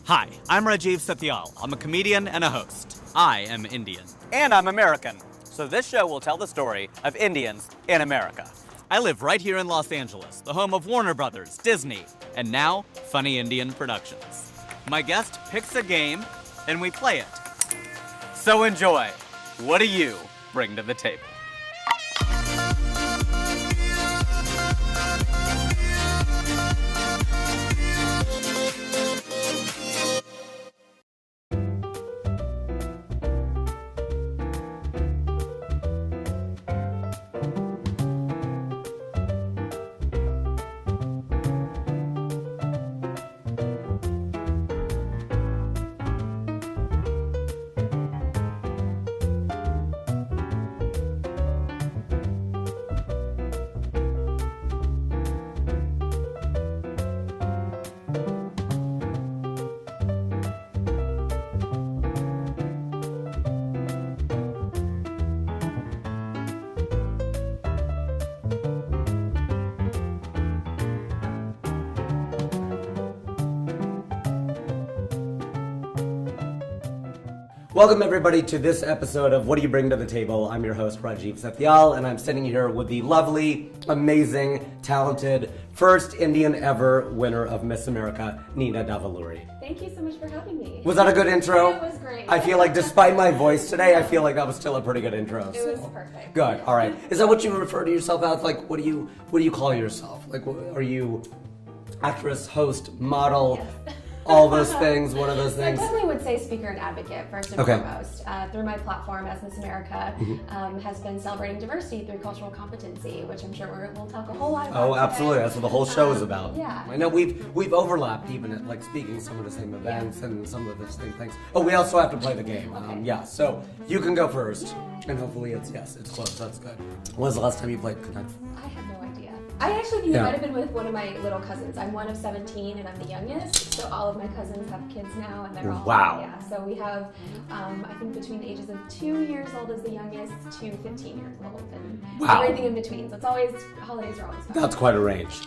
Hi, I'm Rajiv Satyal. I'm a comedian and a host. I am Indian. And I'm American. So this show will tell the story of Indians in America. I live right here in Los Angeles, the home of Warner Brothers, Disney, and now Funny Indian Productions. My guest picks a game and we play it. So enjoy. What do you bring to the table? Welcome everybody to this episode of What Do You Bring to the Table? I'm your host Rajiv Satyal, and I'm sitting here with the lovely, amazing, talented, first Indian ever winner of Miss America, Nina Davuluri. Thank you so much for having me. Was that a good intro? It was great. I feel like despite my voice today, I feel like that was still a pretty good intro. It was perfect. Good. All right. Is that what you refer to yourself as? Like, what do you call yourself? Like, are you actress, host, model? Yes. All those things, one of those things. I definitely would say speaker and advocate first and foremost. Through my platform as Miss America, has been celebrating diversity through cultural competency, which I'm sure we'll talk a whole lot about. Oh, absolutely. That's what the whole show is about. Yeah. I know we've overlapped even at like speaking some of the same events and some of the same things. Oh, we also have to play the game. Okay. Yeah. So you can go first, and hopefully it's close. That's good. When was the last time you played Connect? I have no idea. I actually think it might have been with one of my little cousins. I'm one of 17 and I'm the youngest, so all of my cousins have kids now and they're all so we have I think between the ages of 2 years old is the youngest to 15 years old and everything in between. So it's always, holidays are always fun. That's quite a range.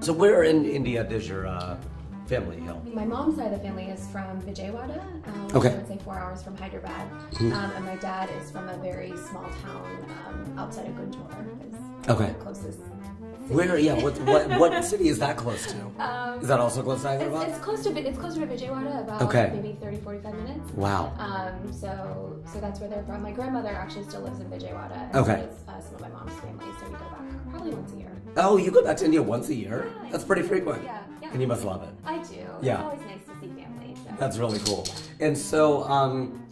So where in India does your family hail? My mom's side of the family is from Vijayawada, which I would say 4 hours from Hyderabad, and my dad is from a very small town outside of Guntur. Is the closest city. Where? Yeah. What city is that close to? Is that also close to Hyderabad? It's closer to Vijayawada, about maybe 30-45 minutes. Wow. So that's where they're from. My grandmother actually still lives in Vijayawada. And Okay. So does some of my mom's family, so we go back probably once a year. Oh, you go back to India once a year? Yeah, That's pretty frequent. Yeah. And you must love it. I do. Yeah. It's always nice to see family. So. That's really cool. And so,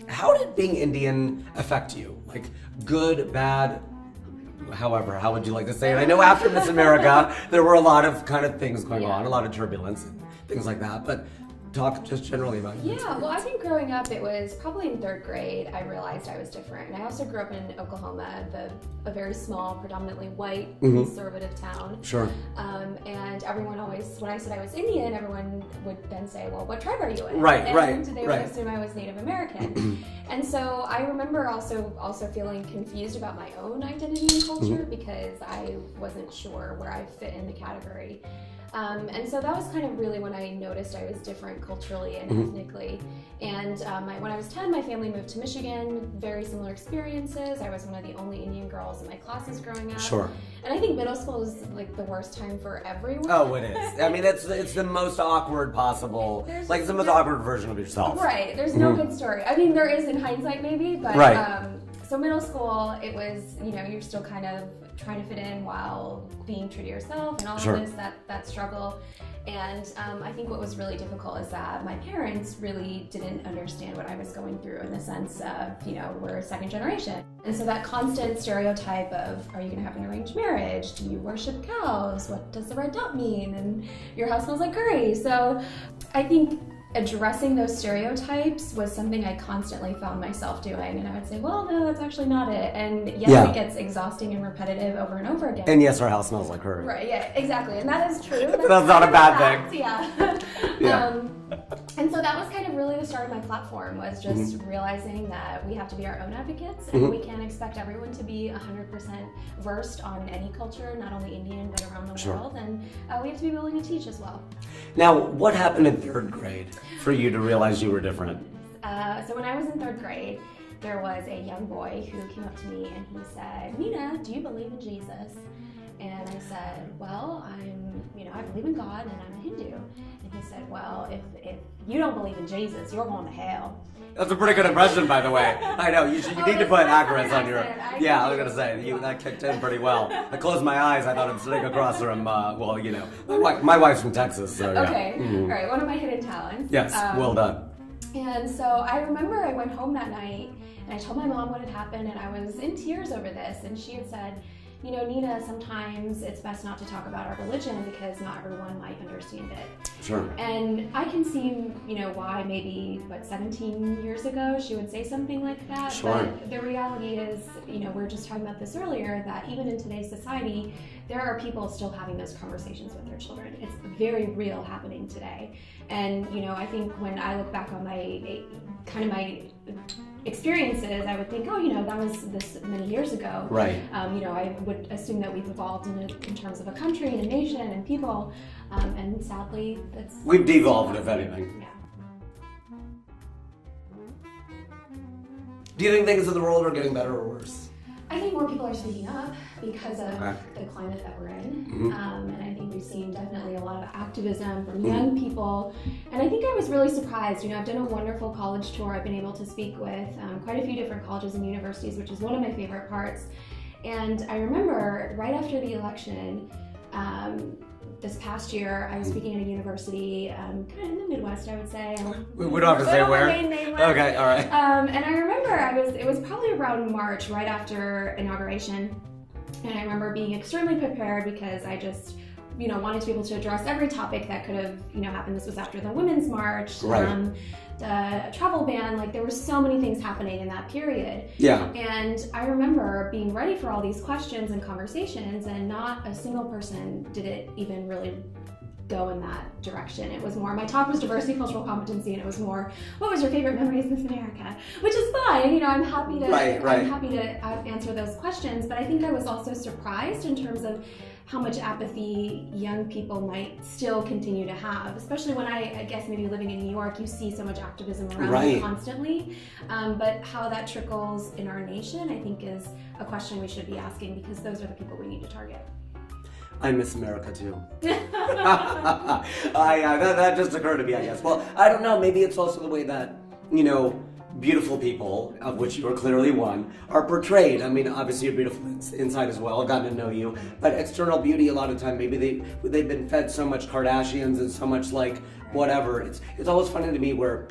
how did being Indian affect you? Like, good, bad, however, how would you like to say it? I know after Miss America, there were a lot of kind of things going on, a lot of turbulence and things like that, but talk just generally about you. Yeah, well, I think growing up, it was probably in 3rd grade, I realized I was different. And I also grew up in Oklahoma, a very small, predominantly white, conservative town. Sure. And everyone always, when I said I was Indian, everyone would then say, well, what tribe are you in? Right. And they would assume I was Native American. And so I remember also feeling confused about my own identity and culture because I wasn't sure where I fit in the category. And so that was kind of really when I noticed I was different culturally and ethnically. And when I was 10, my family moved to Michigan, very similar experiences. I was one of the only Indian girls in my classes growing up. Sure. And I think middle school is like the worst time for everyone. Oh, it is. I mean, it's the most awkward possible, it's the most awkward version of yourself. Right, there's no good story. I mean, there is in hindsight maybe, but so middle school, it was, you're still kind of trying to fit in while being true to yourself and all of this, that struggle. And I think what was really difficult is that my parents really didn't understand what I was going through in the sense of, we're a 2nd generation. And so that constant stereotype of, are you gonna have an arranged marriage? Do you worship cows? What does the red dot mean? And your house smells like curry. So I think addressing those stereotypes was something I constantly found myself doing, and I would say, well, no, that's actually not it. And yes, it gets exhausting and repetitive over and over again. And yes, our house smells like her. Right, yeah, exactly. And that is true. That's not a bad thing. Yeah. Yeah. And so that was kind of really the start of my platform, was just realizing that we have to be our own advocates, and we can't expect everyone to be 100% versed on any culture, not only Indian, but around the world. And we have to be willing to teach as well. Now, what happened in 3rd grade for you to realize you were different? So when I was in 3rd grade, there was a young boy who came up to me and he said, "Nina, do you believe in Jesus?" And I said, "Well, I believe in God and I'm a Hindu." And he said, "Well, if you don't believe in Jesus, you're going to hell." That's a pretty good impression, by the way. I know, you need to put accents on your... Yeah, I was going to say, that kicked in pretty well. I closed my eyes, I thought I'm sitting across from, my wife's from Texas, so yeah. Okay, all right, one of my hidden talents. Yes, well done. And so I remember I went home that night and I told my mom what had happened and I was in tears over this, and she had said, "Nina, sometimes it's best not to talk about our religion because not everyone might understand it." Sure. And I can see, why maybe, 17 years ago she would say something like that. Sure. But the reality is, we were just talking about this earlier, that even in today's society, there are people still having those conversations with their children. It's very real happening today. And, I think when I look back on my experiences, I would think, that was this many years ago. Right. I would assume that we've evolved in terms of a country and a nation and people, and sadly, that's... We've devolved, if anything. Yeah. Do you think things in the world are getting better or worse? I think more people are speaking up because of the climate that we're in. Mm-hmm. And I think we've seen definitely a lot of activism from young people. And I think I was really surprised. I've done a wonderful college tour. I've been able to speak with quite a few different colleges and universities, which is one of my favorite parts. And I remember right after the election, this past year, I was speaking at a university, kind of in the Midwest, I would say. We don't have to say where. Okay, all right. And I remember it was probably around March, right after inauguration. And I remember being extremely prepared because I just, wanted to be able to address every topic that could have, happened. This was after the Women's March. Right. The travel ban, there were so many things happening in that period. Yeah. And I remember being ready for all these questions and conversations, and not a single person did it even really go in that direction. It was more, my talk was diversity, cultural competency, and it was more, what was your favorite memory of Miss America? Which is fine, I'm happy to I'm happy to answer those questions, but I think I was also surprised in terms of how much apathy young people might still continue to have, especially when I guess maybe living in New York, you see so much activism around you constantly. But how that trickles in our nation, I think, is a question we should be asking, because those are the people we need to target. I miss America too. That just occurred to me, I guess. Well, I don't know, maybe it's also the way that, beautiful people, of which you are clearly one, are portrayed. I mean, obviously you're beautiful inside as well. I've gotten to know you. But external beauty, a lot of time, maybe they've been fed so much Kardashians and so much whatever. It's always funny to me where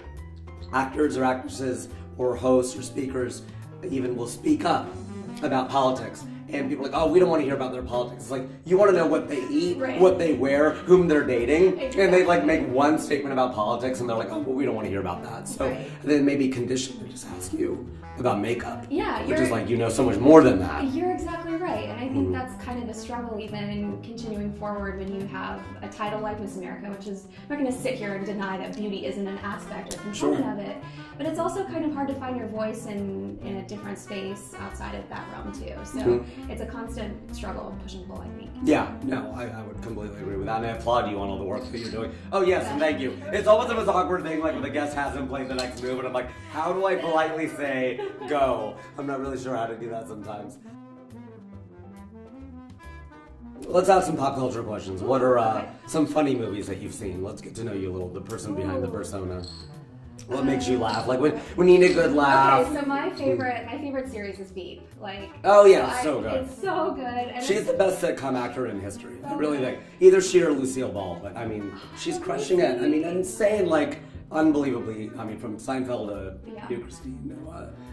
actors or actresses or hosts or speakers even will speak up about politics. And people are like, oh, we don't want to hear about their politics. It's like, you want to know what they eat, what they wear, whom they're dating. Exactly. And they make one statement about politics and they're like, oh, well, we don't want to hear about that. So then maybe conditioned to just ask you about makeup. Yeah. Which is so much more than that. You're exactly right. And I think that's kind of the struggle even continuing forward when you have a title like Miss America, which is, I'm not going to sit here and deny that beauty isn't an aspect or component of it. But it's also kind of hard to find your voice in a different space outside of that realm too. So it's a constant struggle, push and pull, I think. Yeah, no, I would completely agree with that. And I applaud you on all the work that you're doing. Oh yes, and thank you. It's always the most awkward thing, when the guest hasn't played the next move, and I'm like, how do I politely say go? I'm not really sure how to do that sometimes. Let's ask some pop culture questions. What are some funny movies that you've seen? Let's get to know you a little, the person behind the persona. What makes you laugh? When you need a good laugh. Okay, so my favorite series is Veep. Oh yeah, so good. It's so good. And she's the best sitcom actor in history. I really think. Either she or Lucille Ball, but I mean, she's crushing it. I mean, insane, unbelievably. I mean, from Seinfeld to Christine.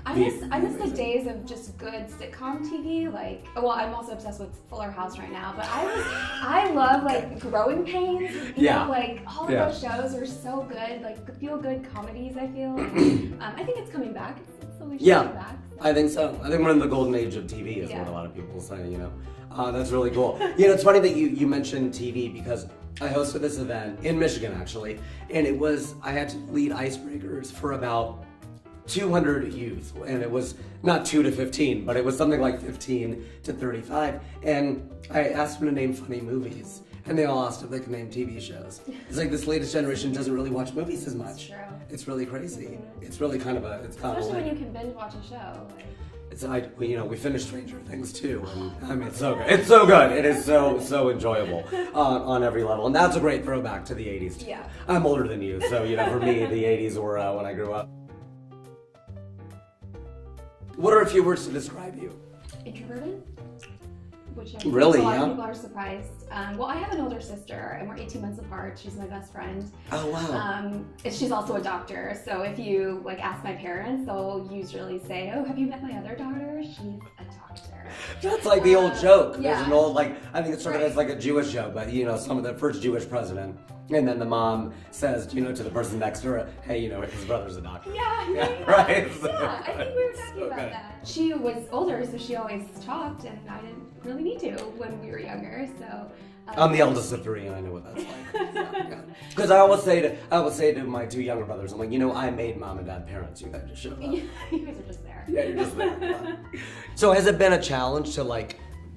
I miss the days of just good sitcom TV. I'm also obsessed with Fuller House right now, but I love Growing Pains. All of those shows are so good. Feel good comedies. I feel. I think it's coming back. It's slowly coming back. I think so. I think we're in the golden age of TV, is what a lot of people say. That's really cool. It's funny that you mentioned TV, because I hosted this event in Michigan actually, and I had to lead icebreakers for about 200 youth, and it was not 2 to 15, but it was something like 15 to 35, and I asked them to name funny movies, and they all asked if they could name TV shows. It's like this latest generation doesn't really watch movies as much. It's true. It's really crazy. It's really kind of a, it's kind Especially of when you can binge watch a show. we finished Stranger Things too, and I mean, it's so good. It's so good. It is so enjoyable on every level, and that's a great throwback to the 80s too. Yeah. I'm older than you, so for me, the 80s were when I grew up. What are a few words to describe you? Introverted? Which Really, a lot yeah? of people are surprised. Well, I have an older sister, and we're 18 months apart. She's my best friend. Oh wow. And she's also a doctor, so if you ask my parents, they'll usually say, "Oh, have you met my other daughter? She's a doctor." That's like the old joke. Yeah. There's an old, I think it's sort of, it's like a Jewish joke, but some of the first Jewish president, and then the mom says, to the person next to her, hey, his brother's a doctor. Yeah. Right? Yeah, I think we were talking about that. She was older, so she always talked, and I didn't really need to when we were younger. So I'm the eldest of three, and I know what that's like. Because I always say to my two younger brothers, I'm like, I made mom and dad parents. You guys just showed up. you guys are just there. Yeah, you're just there. So has it been a challenge to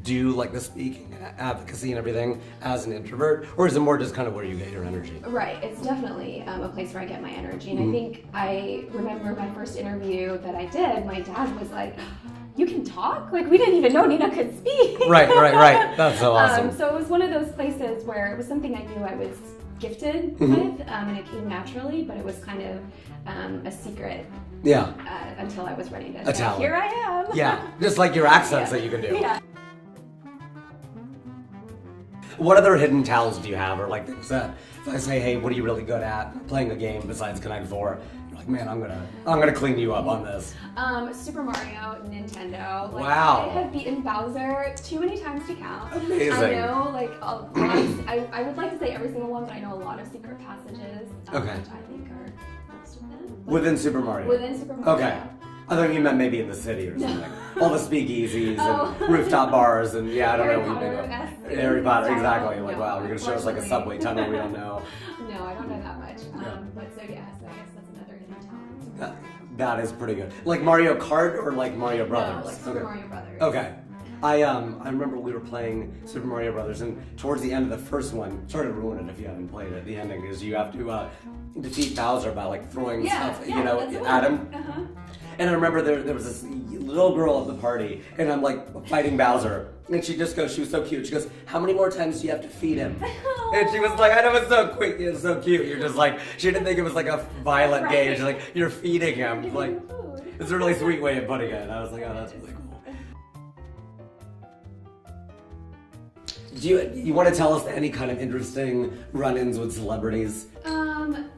do the speaking and advocacy and everything as an introvert, or is it more just kind of where you get your energy? Right, it's definitely a place where I get my energy, and I think I remember my first interview that I did. My dad was like, "You can talk? We didn't even know Nina could speak." Right. That's so awesome. So it was one of those places where it was something I knew I was gifted with, and it came naturally, but it was kind of a secret. Yeah. Until I was ready to A talent. Here I am. Yeah, just like your accents that you can do. Yeah. What other hidden talents do you have, or things that if I say, hey, what are you really good at playing a game besides Connect 4? You're like, man, I'm gonna clean you up on this. Super Mario, Nintendo. Wow. I have beaten Bowser too many times to count. Amazing. I know, I would like to say every single one, but I know a lot of secret passages. Okay. Which I think are most of them. Within Super Mario. Within Super Mario. Okay. I thought you meant maybe in the city or something. All the speakeasies Oh. and rooftop bars and I don't know what you Potter-esque. think of. Harry Potter, exactly. No, Wow, you're gonna show us a unfortunately. subway tunnel we don't know. No, I don't know that much. Yeah. But so I guess that's another hidden talent. That is pretty good. Like Mario Kart or like Mario Brothers? No, like Super Mario Brothers. Okay. I remember we were playing Super Mario Brothers, and towards the end of the first one, sorry to ruin it if you haven't played it. The ending is you have to defeat Bowser by throwing stuff, that's at him. Uh-huh. And I remember there was this little girl at the party, and I'm fighting Bowser, and she just goes, she was so cute. She goes, "How many more times do you have to feed him?" And she was like, "I know, it's so quick, it's so cute." You're just she didn't think it was a violent game. She's like, "You're feeding him." It's a really sweet way of putting it. And I was like, "Oh, that's really cool." Do you want to tell us any kind of interesting run-ins with celebrities?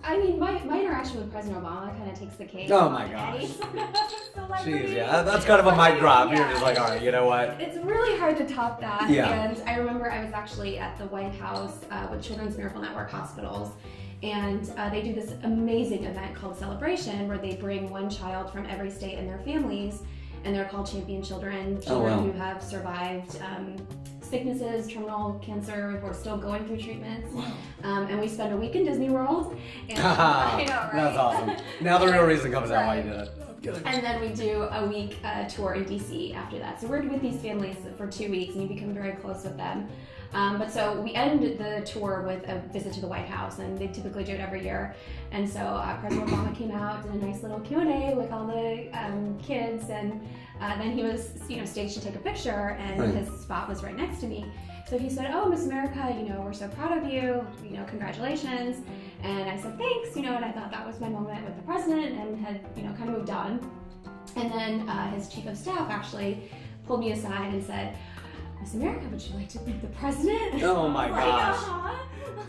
I mean, my interaction with President Obama kind of takes the cake. Oh my on gosh. any sort of celebrity. Jeez, yeah, that's kind of a mic drop. Yeah. You're just like, all right, you know what? It's really hard to top that. Yeah. And I remember I was actually at the White House with Children's Miracle Network hospitals. And they do this amazing event called Celebration, where they bring one child from every state and their families, and they're called champion children, children who have survived sicknesses, terminal cancer, who are still going through treatments. And we spend a week in Disney World. And, I know, right? That's awesome. Now the real reason comes out why you did it. I'm kidding. And then we do a week tour in DC after that. So we're with these families for 2 weeks, and you become very close with them. But so we end the tour with a visit to the White House, and they typically do it every year. And so President Obama came out, did a nice little Q&A with all the kids, and then he was, staged to take a picture, and his spot was right next to me. So he said, "Oh, Miss America, we're so proud of you, congratulations." And I said, "Thanks," and I thought that was my moment with the president, and had, kind of moved on. And then his chief of staff actually pulled me aside and said, "Miss America, would you like to meet the president?" Oh my gosh. Uh-huh.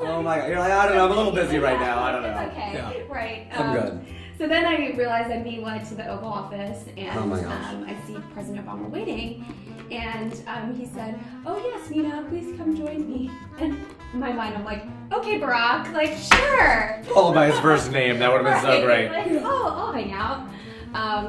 Oh my god. You're like, I don't know, I'm a little busy right now. I don't know. It's okay. Yeah. Right. I'm good. So then I realized I'd be led to the Oval Office, and Oh my gosh. I see President Obama waiting, and he said, "Oh yes, Nina, please come join me." And in my mind, I'm like, "Okay, Barack, sure." Followed by his first name. That would have been so great. I'll hang out.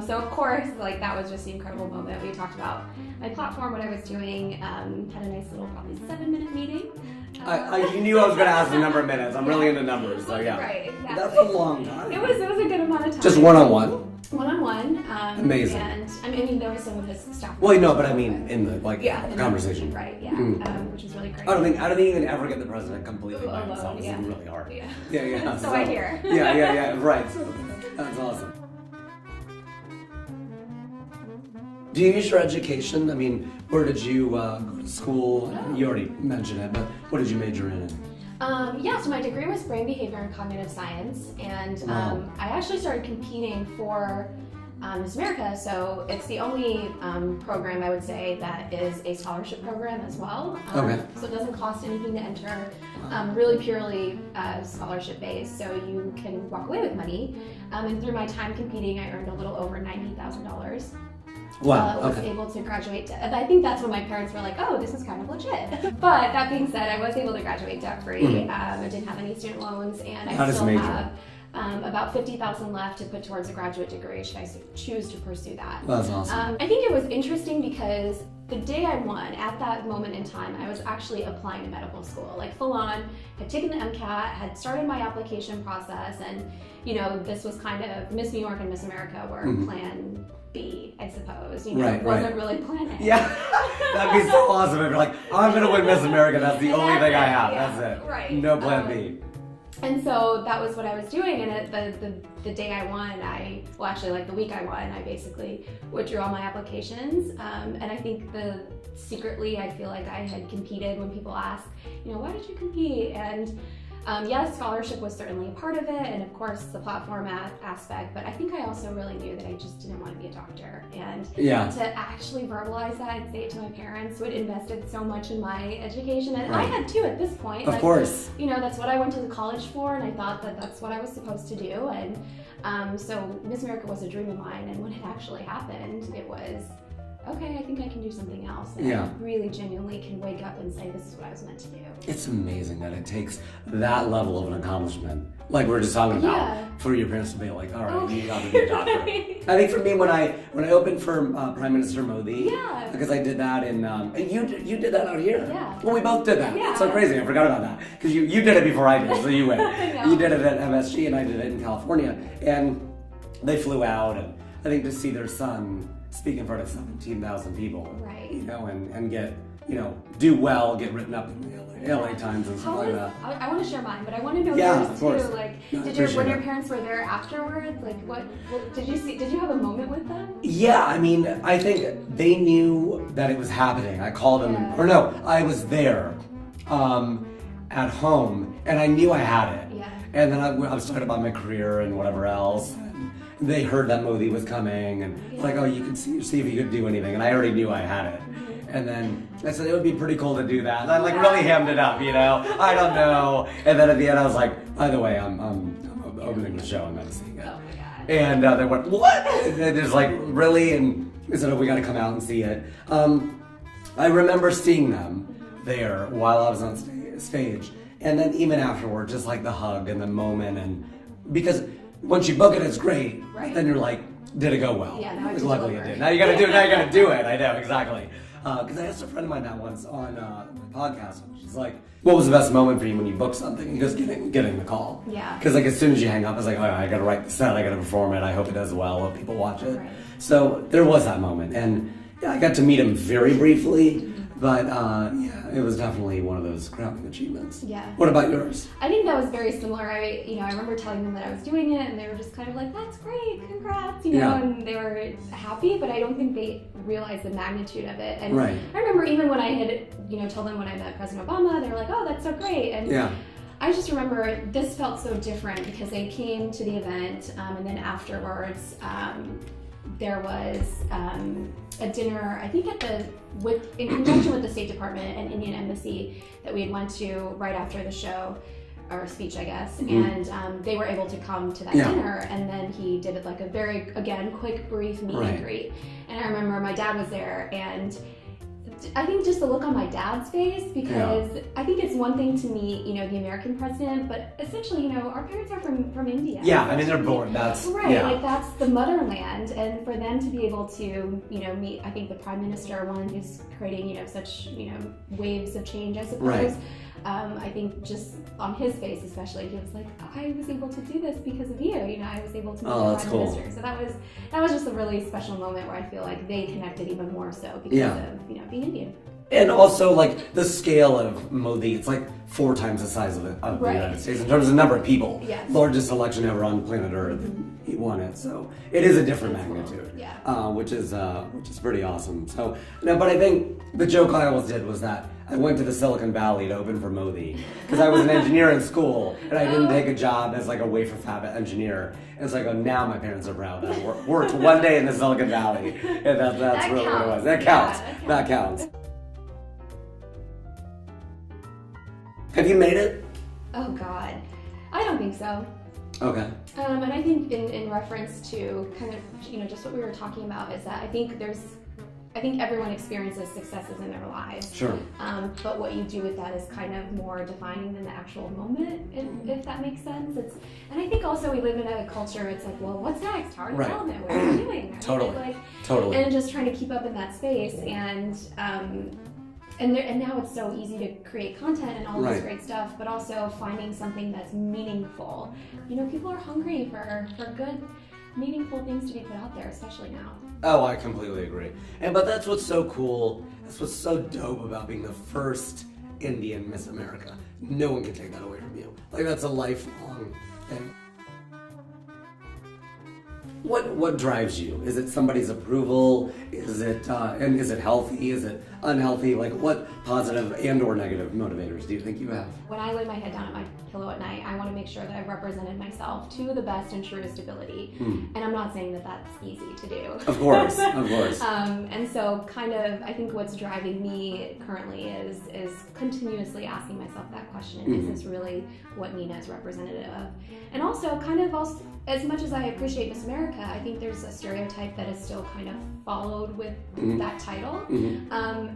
So of course, that was just the incredible moment. We talked about my platform, what I was doing, had a nice little probably 7-minute meeting. You knew I was going to ask the number of minutes. I'm really into numbers, so yeah. Right, exactly. That's a long time. It was a good amount of time. Just one-on-one? One-on-one. Amazing. And I mean, there was some of his staff. Well, no, but I mean, in the in conversation. Right. Yeah. Which is really great. I don't think you can ever get the president completely by himself. It's really hard. Yeah. So I hear. Yeah. Right. So that's awesome. Do you use your education? I mean, where did you go to school? You already mentioned it, but what did you major in? So my degree was brain behavior and cognitive science, and I actually started competing for Miss America, so it's the only program I would say that is a scholarship program as well. Okay. So it doesn't cost anything to enter, really purely scholarship based, so you can walk away with money. And through my time competing, I earned a little over $90,000. Wow. Was able to graduate. I think that's when my parents were like, "Oh, this is kind of legit." But that being said, I was able to graduate debt free. I didn't have any student loans, and I still have about $50,000 left to put towards a graduate degree. Should I choose to pursue that? That's awesome. I think it was interesting because the day I won, at that moment in time, I was actually applying to medical school, like full on. Had taken the MCAT, had started my application process, and this was kind of Miss New York and Miss America were plan B, I suppose. It wasn't really plan A. Yeah, that'd be so awesome if you're like, I'm gonna win Miss America. That's the only thing I have. Yeah, that's it. Right. No plan B. And so that was what I was doing. And the day I won, the week I won, I basically withdrew all my applications. And I think secretly, I feel like I had competed when people ask, why did you compete? And yes, scholarship was certainly a part of it, and of course the platform aspect, but I think I also really knew that I just didn't want to be a doctor. And to actually verbalize that and say it to my parents who had invested so much in my education, and I had too at this point. Of course. That's what I went to the college for, and I thought that that's what I was supposed to do. And so Miss America was a dream of mine, and when it actually happened, it was, okay, I think I can do something else. And I really genuinely can wake up and say, this is what I was meant to do. It's amazing that it takes that level of an accomplishment, like we were just talking about, for your parents to be like, all right, you got to be a doctor. I think for me, when I opened for Prime Minister Modi, because I did that in, and you did that out here. Yeah. Well, we both did that. It's so crazy. I forgot about that. Because you did it before I did, so you went. You did it at MSG, and I did it in California. And they flew out, and I think to see their son speak in front of 17,000 people, right? And get, do well, get written up in the LA Times and stuff like that. I want to share mine, but I want to know yours too. Like, when your it. parents were there afterwards, like, what did you see? Did you have a moment with them? Yeah, I mean, I think they knew that it was happening. I called them, I was there, at home, and I knew I had it. Yeah. And then I was talking about my career and whatever else. They heard that Modi was coming, and like, oh, you can see if you could do anything, and I already knew I had it. And then I said it would be pretty cool to do that. And I really hammed it up, I don't know. And then at the end, I was like, by the way, I'm opening the show and I'm seeing it. Oh my God. And they went, what? And they're just like, really? And they said, oh, we got to come out and see it. I remember seeing them there while I was on stage, and then even afterward, just like the hug and the moment, and because once you book it, it's great. Right. Then you're like, did it go well? Yeah, now luckily it did. Now you gotta do it. Now you gotta do it. I know, exactly. Because I asked a friend of mine that once on my podcast. She's like, "What was the best moment for you when you booked something?" He goes, "Getting the call." Yeah. Because as soon as you hang up, it's like, "Oh, I gotta write the set. I gotta perform it. I hope it does well. Hope people watch it." Right. So there was that moment, and I got to meet him very briefly. But it was definitely one of those crowning achievements. Yeah. What about yours? I think that was very similar. I remember telling them that I was doing it, and they were just kind of like, "That's great, congrats," and they were happy. But I don't think they realized the magnitude of it. And I remember even when I had, told them when I met President Obama, they were like, "Oh, that's so great." And I just remember this felt so different because they came to the event, and then afterwards, there was a dinner, I think in conjunction with the State Department and Indian Embassy that we had went to right after the show, or speech, I guess, and they were able to come to that dinner, and then he did it like a very, again, quick, brief meet and greet. And I remember my dad was there, and I think just the look on my dad's face, because I think it's one thing to meet, the American president, but essentially, our parents are from India. Yeah, I mean, they're born, that's... Right, like that's the motherland, and for them to be able to, meet, I think the prime minister, one who's creating, such, waves of change, I suppose. I think just on his face especially, he was like, I was able to do this because of you. You know, I was able to be Oh, that's Prime cool. Minister. So that was just a really special moment where I feel like they connected even more so because of, you know, being Indian. And also, like, the scale of Modi, it's like 4 times the size of the United States in terms of number of people. Yes. Largest election ever on planet Earth. He won it, so it is a different magnitude. Cool. Yeah. Which is pretty awesome. So, no, but I think the joke I always did was that I went to the Silicon Valley to open for Modi because I was an engineer in school and I didn't take a job as like a wafer fab engineer. And so I go, now my parents are proud that I worked one day in the Silicon Valley, and that's really what it was. That counts. Yeah, that counts. Have you made it? Oh God, I don't think so. Okay. And I think in reference to kind of, you know, just what we were talking about is that I think everyone experiences successes in their lives. Sure. But what you do with that is kind of more defining than the actual moment, if that makes sense. And I think also we live in a culture, it's like, well, what's next? How are development? What are you doing? Right? Totally. And just trying to keep up in that space. And now it's so easy to create content and all this great stuff, but also finding something that's meaningful. You know, people are hungry for good, meaningful things to be put out there, especially now. Oh, I completely agree. But that's what's so cool. That's what's so dope about being the first Indian Miss America. No one can take that away from you. Like, that's a lifelong thing. What drives you? Is it somebody's approval? Is it healthy? Is it unhealthy? Like, what positive and/or negative motivators do you think you have? When I lay my head down at my pillow at night, I want to make sure that I've represented myself to the best and truest ability. And I'm not saying that that's easy to do. Of course, of course. And so, kind of, I think what's driving me currently is continuously asking myself that question: is this really what Nina is representative of? And also, as much as I appreciate Miss America, I think there's a stereotype that is still kind of followed with that title,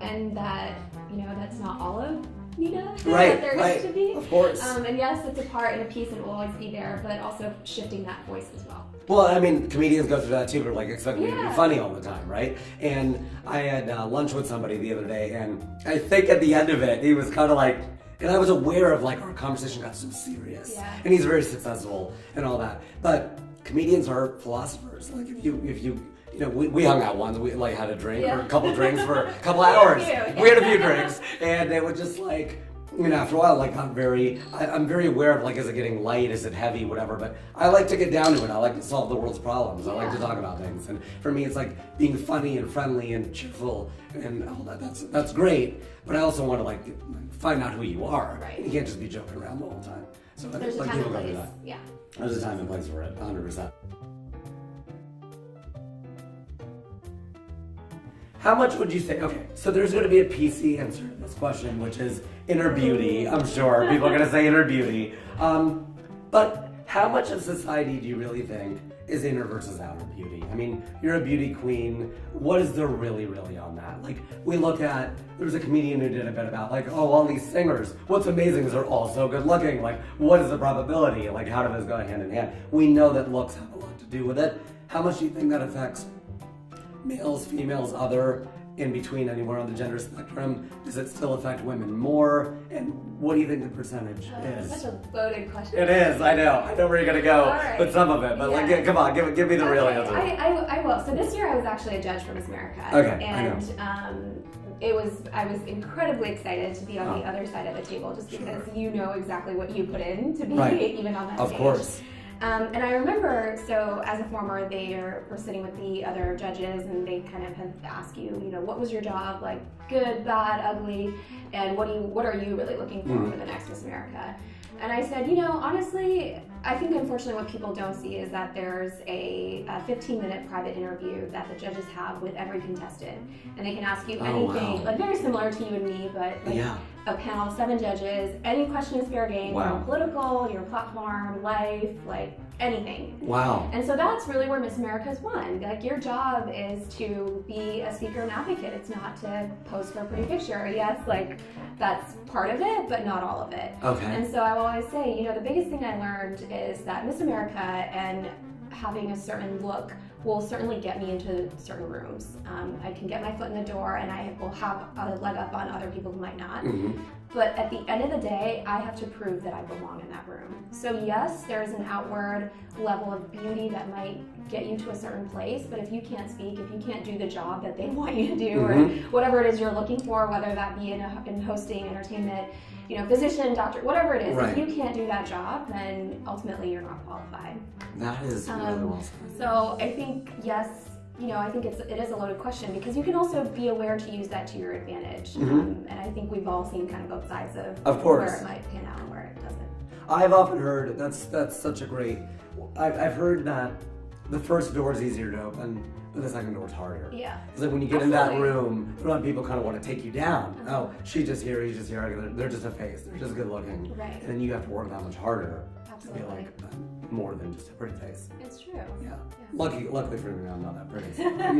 and that, you know, that's not all of Nina that there used to be. Of course. And yes, it's a part and a piece and will always be there, but also shifting that voice as well. Well, I mean, comedians go through that too, but like expect me to be funny all the time, right? And I had lunch with somebody the other day, and I think at the end of it, he was kind of like, and I was aware of like our conversation got so serious, and he's very successful and all that. But comedians are philosophers. Like if you know, we hung out once. We like had a drink or a couple drinks for a couple hours. We had a few drinks, and it was just like, you know, after a while, like I'm very aware of like, is it getting light? Is it heavy? Whatever. But I like to get down to it. I like to solve the world's problems. I like to talk about things, and for me, it's like being funny and friendly and cheerful and all that. That's great. But I also want to like find out who you are. Right. You can't just be joking around the whole time. So There's a like time people and go through place. that. Yeah. There's a time and place for it, 100%. How much would you say? Okay, so there's going to be a PC answer to this question, which is inner beauty. I'm sure people are going to say inner beauty. But how much of society do you really think is inner versus outer beauty? I mean, you're a beauty queen. What is there really on that? Like, we look at, there's a comedian who did a bit about like, oh, all these singers, what's amazing is they're all so good looking. Like, what is the probability? Like, how do those go hand in hand? We know that looks have a lot to do with it. How much do you think that affects males, females, other, in between, anywhere on the gender spectrum? Does it still affect women more? And what do you think the percentage is? Such a loaded question. It is, I know where you're gonna go with some of it, but Yeah. like, come on, give me the real answer. I will. So this year I was actually a judge for Miss America. Okay, And I was incredibly excited to be on the other side of the table, just because you know exactly what you put in to be even on that stage. Of course. And I remember, so as a former, were sitting with the other judges, and they kind of had asked you, you know, what was your job, like good, bad, ugly, and what are you really looking for the next Miss America? And I said, you know, honestly, I think unfortunately what people don't see is that there's a 15-minute private interview that the judges have with every contestant, and they can ask you anything, like very similar to you and me, but like a panel of 7 judges, any question is fair game, from political, your platform, life, like anything. Wow. And so that's really where Miss America's won. Like, your job is to be a speaker and advocate. It's not to pose for a pretty picture. Yes, like that's part of it, but not all of it. Okay. And so I will always say, you know, the biggest thing I learned is that Miss America and having a certain look will certainly get me into certain rooms. I can get my foot in the door, and I will have a leg up on other people who might not. But at the end of the day, I have to prove that I belong in that room. So yes, there's an outward level of beauty that might get you to a certain place, but if you can't speak, if you can't do the job that they want you to do, or whatever it is you're looking for, whether that be in hosting, entertainment, physician, doctor, whatever it is, if you can't do that job, then ultimately you're not qualified. That is really well said. So I think, yes, I think it is a loaded question because you can also be aware to use that to your advantage. And I think we've all seen kind of both sides of where it might pan out and where it doesn't. I've often heard, that's such a great, I've heard that the first door is easier to open, but the second door is harder. Yeah. It's like when you get in that room, a lot of people kind of want to take you down. Oh, she's just here, he's just here. They're just a face. They're just good looking. Right. And then you have to work that much harder to be Absolutely. like more than just a pretty face. It's true. Yeah. Luckily for me, I'm not that pretty.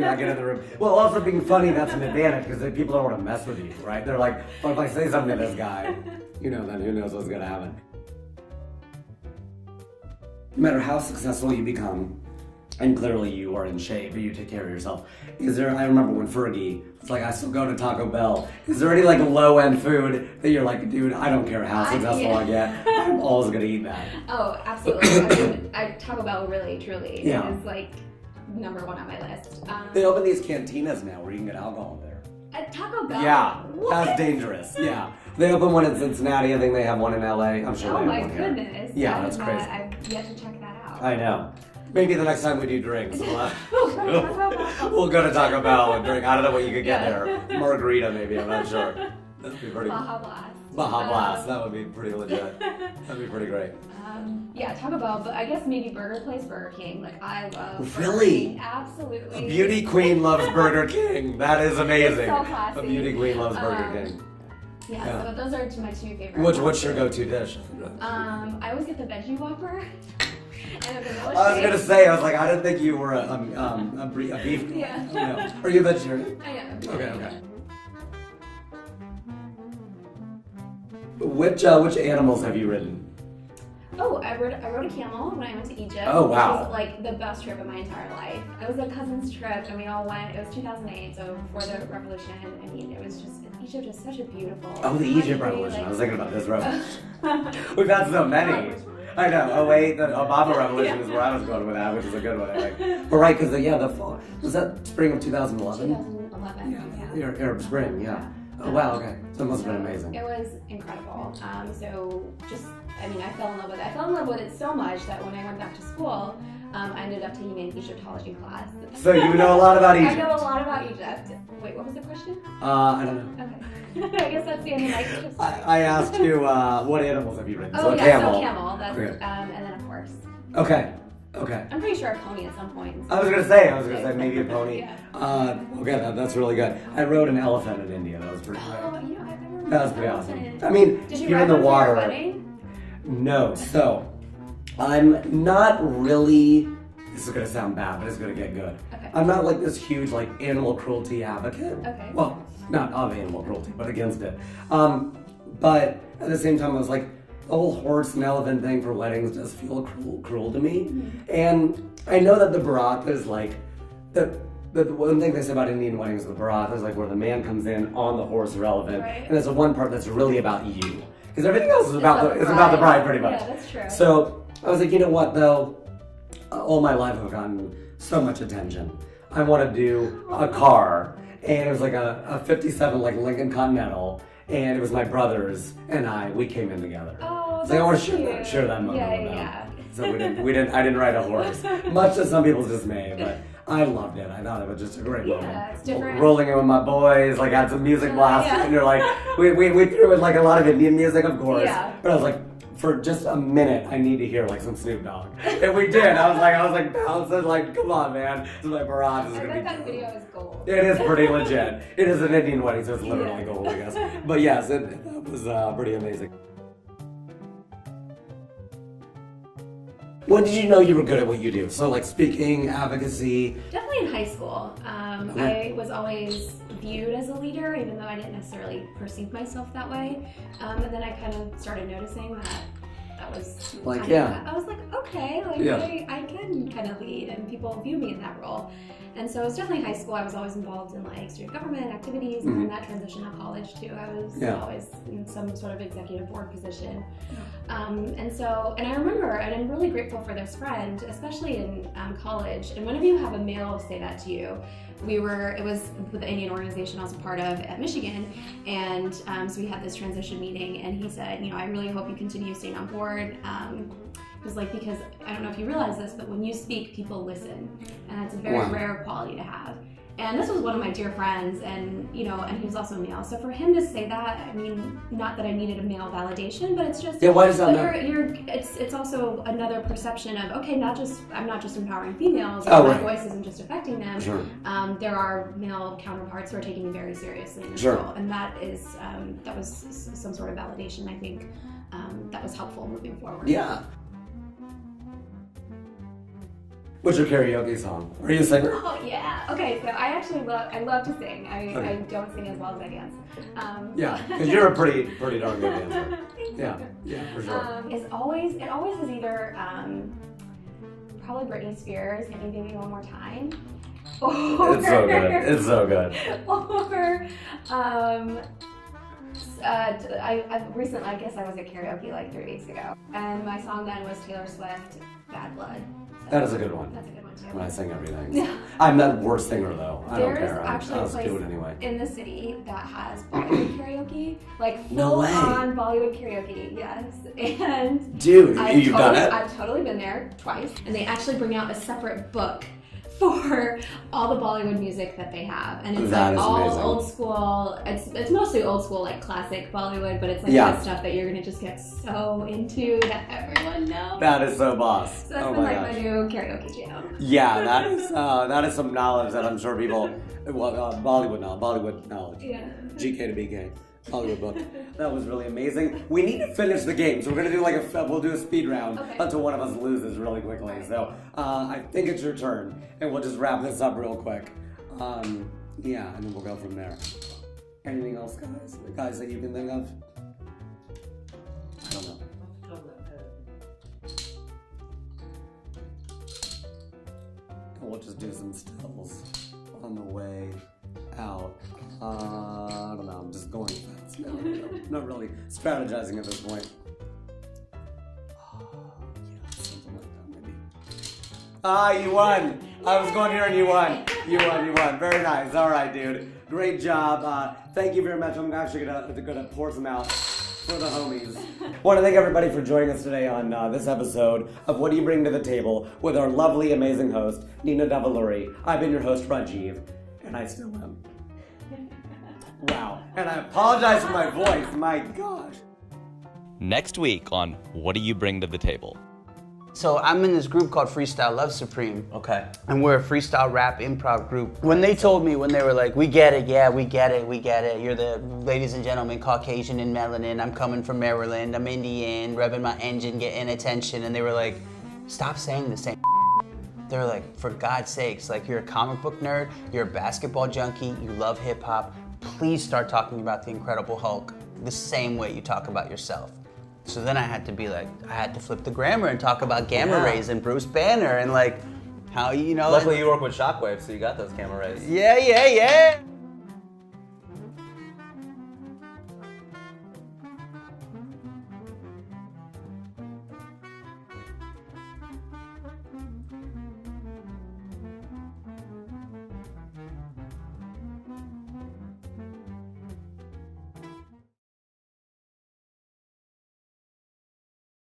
I get in the room. Well, also being funny, that's an advantage because people don't want to mess with you, right? They're like, well, if I say something to this guy, then who knows what's going to happen. No matter how successful you become, and clearly you are in shape, but you take care of yourself. I remember when Fergie was like, I still go to Taco Bell. Is there any like low-end food that you're like, dude, I don't care how successful I get, I'm always gonna eat that. Oh, absolutely. Taco Bell really, truly Yeah. is like number one on my list. They open these cantinas now where you can get alcohol there. At Taco Bell? Yeah, What? that's dangerous. Yeah. They open one in Cincinnati, I think they have one in LA. I'm sure Oh they my have one here. goodness. Yeah, that's crazy. I've yet to check that out. I know. Maybe the next time we do drinks, we'll go to Taco Bell and drink. I don't know what you could get there. Margarita, maybe. I'm not sure. That'd be pretty. Baja Blast. Baja Blast. That would be pretty legit. That'd be pretty great. Yeah, Taco Bell, but I guess maybe Burger King. Like I love Burger Really? King. Absolutely. A beauty queen loves Burger King. That is amazing. It's so classy. A beauty queen loves Burger King. Yeah, so those are my two favorite. What's your go-to dish? I always get the veggie Whopper. And a vanilla I was shake. gonna say, I was like, I didn't think you were a beef. Yeah. No. Are you a vegetarian? I am. Okay. Which animals have you ridden? Oh, I rode a camel when I went to Egypt. Oh, wow. Which was like the best trip of my entire life. It was a cousin's trip and we all went. It was 2008, so before the revolution. I mean, it was just, Egypt is such a beautiful The Egypt country, revolution. like- I was thinking about this revolution. We've had so many. I know. The Obama revolution is where I was going with that, which is a good one, I think. But right, because the fall, was that spring of 2011? 2011. Yeah. Arab Spring, yeah. Oh wow, okay. So it must have been amazing. It was incredible. I fell in love with it. I fell in love with it so much that when I went back to school, I ended up taking an Egyptology class. So you know a lot about Egypt. I know a lot about Egypt. Wait, what was the question? I don't know. Okay. I guess that's the end of my Egypt. I asked you what animals have you ridden? Oh, camel. That's Okay. and then a horse. Okay. I'm pretty sure a pony at some point. I was gonna say maybe a pony. Yeah. Okay, that's really good. I rode an elephant in India. That was pretty great. Oh, I've never. That was pretty awesome. I mean, Did you you're ride in the one for your water. wedding? No, so I'm not really. This is gonna sound bad, but it's gonna get good. Okay. I'm not like this huge like animal cruelty advocate. Okay. Well, not of animal cruelty, but against it. But at the same time, I was like, the whole horse and elephant thing for weddings does feel cruel to me. Mm-hmm. And I know that the barat is like the one thing they say about Indian weddings, the barat is like where the man comes in on the horse or elephant, Right. and there's a one part that's really about you, because everything else is about the bride pretty much. Yeah, that's true. So I was like, you know what though, all my life I've gotten so much attention. I want to do a car, and it was like a '57 like Lincoln Continental, and it was my brothers and we came in together. Oh, So I want that's to cute. share that moment with them. Yeah. So I didn't ride a horse, much to some people's dismay, but I loved it. I thought it was just a great moment. It's different. Rolling in with my boys, like had some music blasting, Yeah. and you're like, we threw in like a lot of Indian music, of course. Yeah. But I was like, for just a minute, I need to hear like some Snoop Dogg, and we did. I was like bouncing, like, come on, man, this is my barrage. This is I gonna bet be that dope. video is gold. It is pretty legit. It is an Indian wedding, so it's literally Yeah. gold, I guess. But yes, that was pretty amazing. When did you know you were good at what you do? So like speaking, advocacy. Definitely in high school. I was always viewed as a leader, even though I didn't necessarily perceive myself that way. And then I kind of started noticing that was Like, kinda, yeah. I was like, okay, like Yeah. I can kind of lead, and people view me in that role. And so it was definitely high school. I was always involved in like student government activities, and then that transition to college too. I was always in some sort of executive board position. And I remember, and I'm really grateful for this friend, especially in college. And whenever you have a male say that to you, it was with the Indian organization I was a part of at Michigan, and so we had this transition meeting, and he said, I really hope you continue staying on board. It was like, because I don't know if you realize this, but when you speak, people listen, and it's a very rare quality to have. And this was one of my dear friends, and and he was also male. So for him to say that, I mean, not that I needed a male validation, but it's just why does that matter? It's also another perception of, okay, I'm not just empowering females. My voice isn't just affecting them. Sure. There are male counterparts who are taking me very seriously in this role, and that was some sort of validation. I think that was helpful moving forward. Yeah. What's your karaoke song? Are you a singer? Oh yeah. Okay, so I love to sing. I don't sing as well as I dance. Yeah, because you're a pretty darn good dancer. Yeah, for sure. It always is either probably Britney Spears, Can You Give Me One More Time? Or, It's so good. It's so good. Or I guess I was at karaoke like 3 weeks ago, and my song then was Taylor Swift, Bad Blood. So That is a good one. That's a good one too. When I sing everything. I'm the worst singer though. I don't There's care. actually I'll a place do it anyway. in the city that has Bollywood karaoke, like No full way. on Bollywood karaoke, yes. And Dude, you've done it? I've totally been there twice, and they actually bring out a separate book for all the Bollywood music that they have, and it's That like is all amazing. old school. It's mostly old school, like classic Bollywood, but it's like Yeah. the stuff that you're gonna just get so into that everyone knows. That is so boss. So that's Oh been my like gosh. my new karaoke jam. Yeah, that is some knowledge that I'm sure people, Bollywood knowledge. Yeah. GK to BK, Hollywood book. That was really amazing. We need to finish the game, so we're gonna do we'll do a speed round until one of us loses really quickly. So I think it's your turn, and we'll just wrap this up real quick. And then we'll go from there. Anything else, guys? The guys that you can think of? I don't know. We'll just do some stills on the way out. I don't know, I'm just going fast now. Not really strategizing at this point. Something like that maybe. You won! I was going here and you won. You won. Very nice. All right, dude. Great job. Thank you very much. I'm actually gonna pour some out for the homies. Want to thank everybody for joining us today on this episode of What Do You Bring to the Table with our lovely, amazing host, Nina Davuluri. I've been your host, Rajiv, and I still am. Wow. And I apologize for my voice. My gosh. Next week on What Do You Bring to the Table? So I'm in this group called Freestyle Love Supreme. Okay. And we're a freestyle rap improv group. When they told me, when they were like, we get it, yeah, we get it. You're the, ladies and gentlemen, Caucasian and melanin. I'm coming from Maryland. I'm Indian, revving my engine, getting attention. And they were like, stop saying the same. They were like, for God's sakes, like you're a comic book nerd, you're a basketball junkie, you love hip hop. Please start talking about the Incredible Hulk the same way you talk about yourself. So then I had to flip the grammar and talk about gamma rays and Bruce Banner and like how, Luckily you work with Shockwave, so you got those camera rays. Yeah.